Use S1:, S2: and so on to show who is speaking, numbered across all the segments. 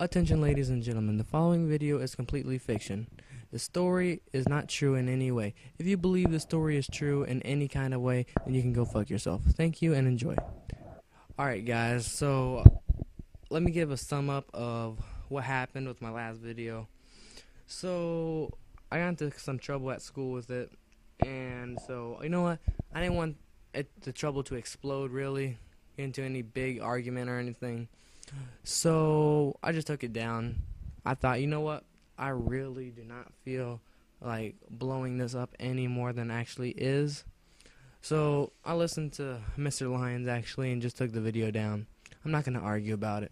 S1: Attention ladies and gentlemen, the following video is completely fiction. The story is not true in any way. If you believe the story is true in any kind of way, then you can go fuck yourself. Thank you and enjoy. Alright guys, so let me give a sum up of what happened with my last video. So I got into some trouble at school with it, and so you know what, I didn't want the trouble to explode really into any big argument or anything. So I just took it down. I thought, you know what, I really do not feel like blowing this up any more than actually is. So I listened to Mr. Lyons actually and just took the video down. I'm not going to argue about it.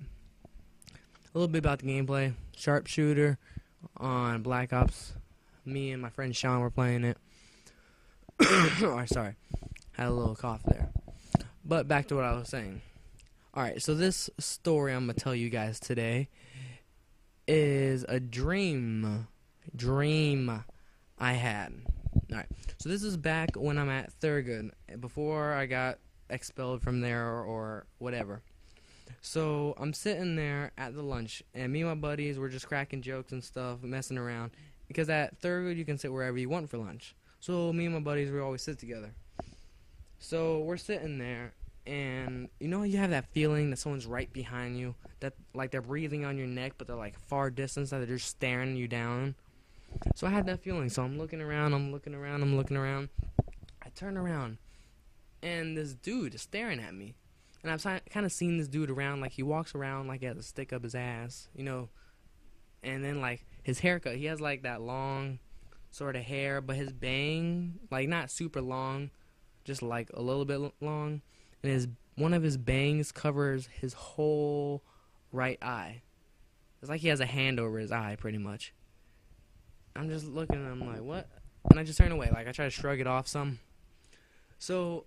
S1: A little bit about the gameplay. Sharpshooter on Black Ops. Me and my friend Sean were playing it. Oh, sorry. Had a little cough there. But back to what I was saying. Alright, so this story I'm going to tell you guys today is a dream I had. Alright, so this is back when I'm at Thurgood, before I got expelled from there or whatever. So I'm sitting there at the lunch, and me and my buddies were just cracking jokes and stuff, messing around, because at Thurgood you can sit wherever you want for lunch. So me and my buddies, we always sit together. So we're sitting there, and you know you have that feeling that someone's right behind you, that like they're breathing on your neck, but they're like far distance, that they're just staring you down. So I had that feeling. So I'm looking around. I turn around, and this dude is staring at me. And I've kind of seen this dude around, like he walks around like he has a stick up his ass, you know. And then like his haircut, he has like that long sort of hair, but his bang, like not super long, just like a little bit long. And one of his bangs covers his whole right eye. It's like he has a hand over his eye, pretty much. I'm just looking at him like, what? And I just turn away. Like, I try to shrug it off some. So,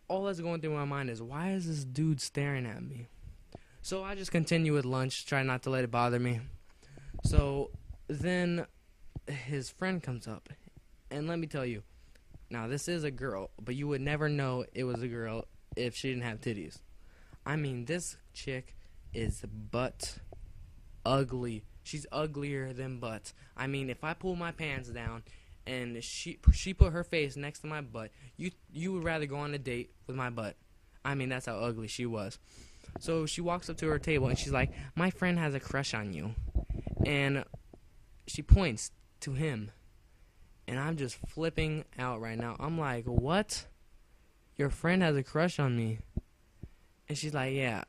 S1: all that's going through my mind is, why is this dude staring at me? So, I just continue with lunch, try not to let it bother me. So, then his friend comes up. And let me tell you, now, this is a girl, but you would never know it was a girl if she didn't have titties. I mean, this chick is butt ugly. She's uglier than butt. I mean, if I pull my pants down and she put her face next to my butt, you would rather go on a date with my butt. I mean, that's how ugly she was. So she walks up to her table and she's like, "My friend has a crush on you." And she points to him. And I'm just flipping out right now. I'm like, "What? Your friend has a crush on me?" And she's like, "Yeah."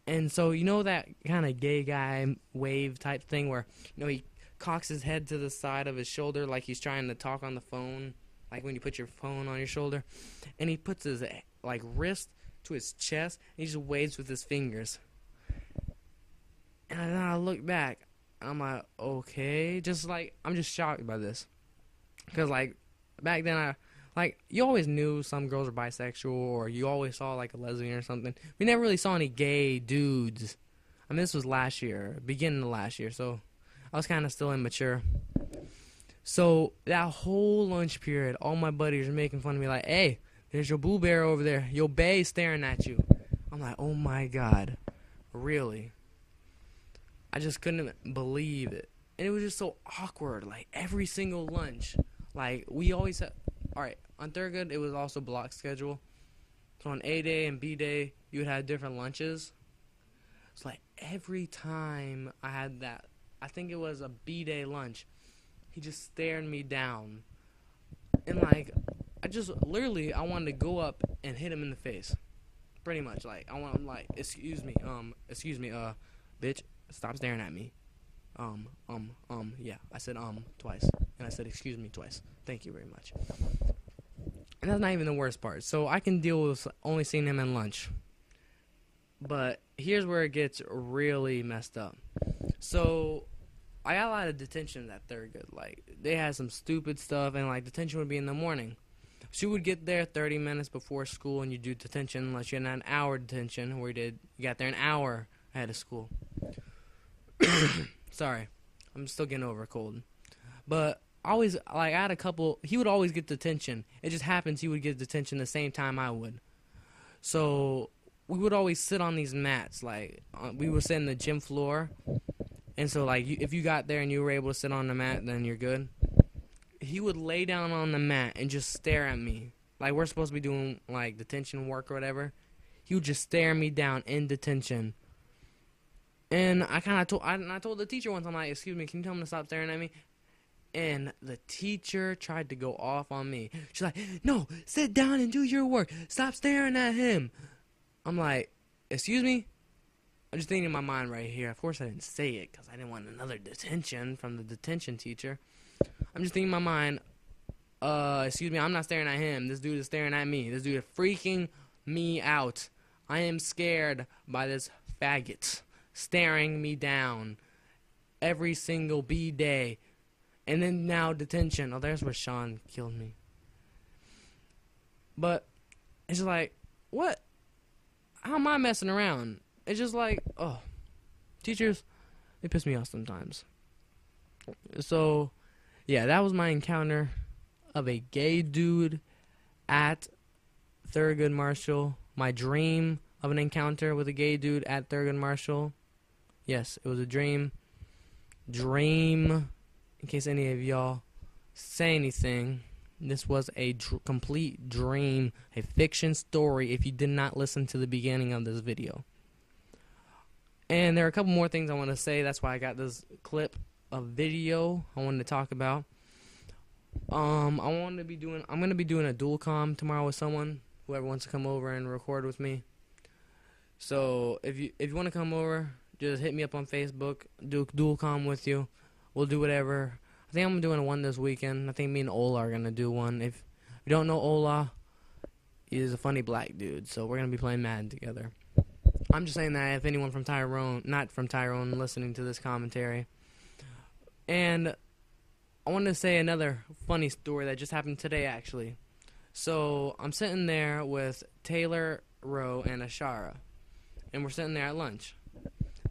S1: And so, you know that kind of gay guy wave type thing where, you know, he cocks his head to the side of his shoulder like he's trying to talk on the phone, like when you put your phone on your shoulder. And he puts his, like, wrist to his chest, and he just waves with his fingers. And then I look back, and I'm like, okay. Just, like, I'm just shocked by this. Because, like, back then you always knew some girls were bisexual, or you always saw, like, a lesbian or something. We never really saw any gay dudes. I mean, this was last year, beginning of last year, so I was kind of still immature. So, that whole lunch period, all my buddies were making fun of me, like, "Hey, there's your boo bear over there. Your bae staring at you." I'm like, oh my god, really? I just couldn't believe it. And it was just so awkward, like, every single lunch. Like, we always had... Alright, on Thurgood, it was also block schedule. So on A day and B day, you would have different lunches. So, like, every time I had that, I think it was a B day lunch, he just stared me down. And, like, literally, I wanted to go up and hit him in the face. Pretty much, like, I'm like, excuse me, bitch, stop staring at me. Yeah, I said, twice. And I said, excuse me, twice. Thank you very much. And that's not even the worst part. So I can deal with only seeing him in lunch. But here's where it gets really messed up. So I got a lot of detentions at Thurgood. Like, they had some stupid stuff, and, like, detention would be in the morning. She would get there 30 minutes before school, and you do detention unless you had an hour detention, where you got there an hour ahead of school. Sorry, I'm still getting over a cold. But always, like, I had a couple, he would always get detention. It just happens he would get detention the same time I would. So we would always sit on these mats. Like, we would sit in the gym floor. And so, like, if you got there and you were able to sit on the mat, then you're good. He would lay down on the mat and just stare at me. Like, we're supposed to be doing, like, detention work or whatever. He would just stare me down in detention. And I kind of told the teacher once, I'm like, excuse me, can you tell him to stop staring at me? And the teacher tried to go off on me. She's like, no, sit down and do your work. Stop staring at him. I'm like, excuse me? I'm just thinking in my mind right here. Of course I didn't say it because I didn't want another detention from the detention teacher. I'm just thinking in my mind, excuse me, I'm not staring at him. This dude is staring at me. This dude is freaking me out. I am scared by this faggot staring me down every single day. And then now detention. Oh, there's where Sean killed me. But it's just like, what? How am I messing around? It's just like, oh, teachers, they piss me off sometimes. So, yeah, that was my encounter of a gay dude at Thurgood Marshall. My dream of an encounter with a gay dude at Thurgood Marshall. Yes, it was a dream. In case any of y'all say anything, this was a complete dream, a fiction story if you did not listen to the beginning of this video. And there are a couple more things I want to say. That's why I got this clip of video I wanted to talk about. I'm going to be doing a dual comm tomorrow with someone, whoever wants to come over and record with me. So if you want to come over, just hit me up on Facebook, do dual comm with you. We'll do whatever. I think I'm doing one this weekend. I think me and Ola are going to do one. If you don't know Ola, he's a funny black dude, so we're going to be playing Madden together. I'm just saying that if anyone from Tyrone, not from Tyrone, listening to this commentary. And I wanted to say another funny story that just happened today, actually. So I'm sitting there with Taylor, Rowe, and Ashara, and we're sitting there at lunch.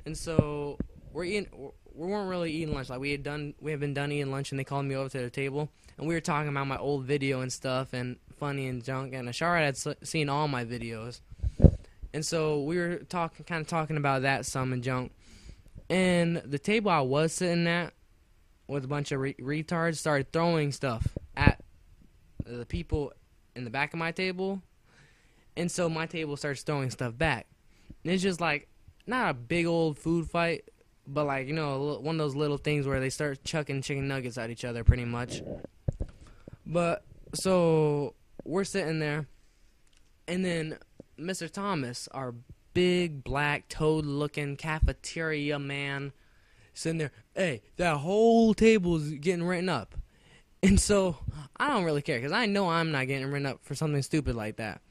S1: And so we weren't really eating lunch. Like, we had been done eating lunch, and they called me over to the table, and we were talking about my old video and stuff, and funny and junk. And Ashara had seen all my videos, and so we were kind of talking about that some and junk. And the table I was sitting at with a bunch of retards started throwing stuff at the people in the back of my table, and so my table starts throwing stuff back. And it's just like, not a big old food fight, but like, you know, one of those little things where they start chucking chicken nuggets at each other pretty much. But so we're sitting there, and then Mr. Thomas, our big black toad looking cafeteria man, sitting there, hey, that whole table's getting written up. And so I don't really care, because I know I'm not getting written up for something stupid like that.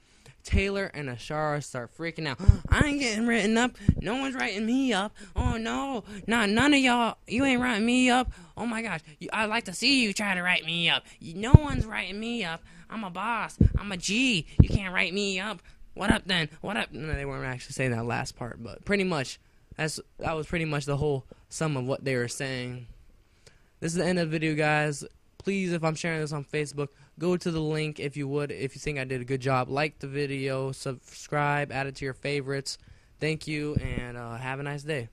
S1: Taylor and Ashara start freaking out. I ain't getting written up. No one's writing me up. Oh, no. None of y'all. You ain't writing me up. Oh, my gosh. I'd like to see you try to write me up. No one's writing me up. I'm a boss. I'm a G. You can't write me up. What up, then? What up? No, they weren't actually saying that last part, but pretty much, that was pretty much the whole sum of what they were saying. This is the end of the video, guys. Please, if I'm sharing this on Facebook, go to the link if you would, if you think I did a good job. Like the video, subscribe, add it to your favorites. Thank you, and have a nice day.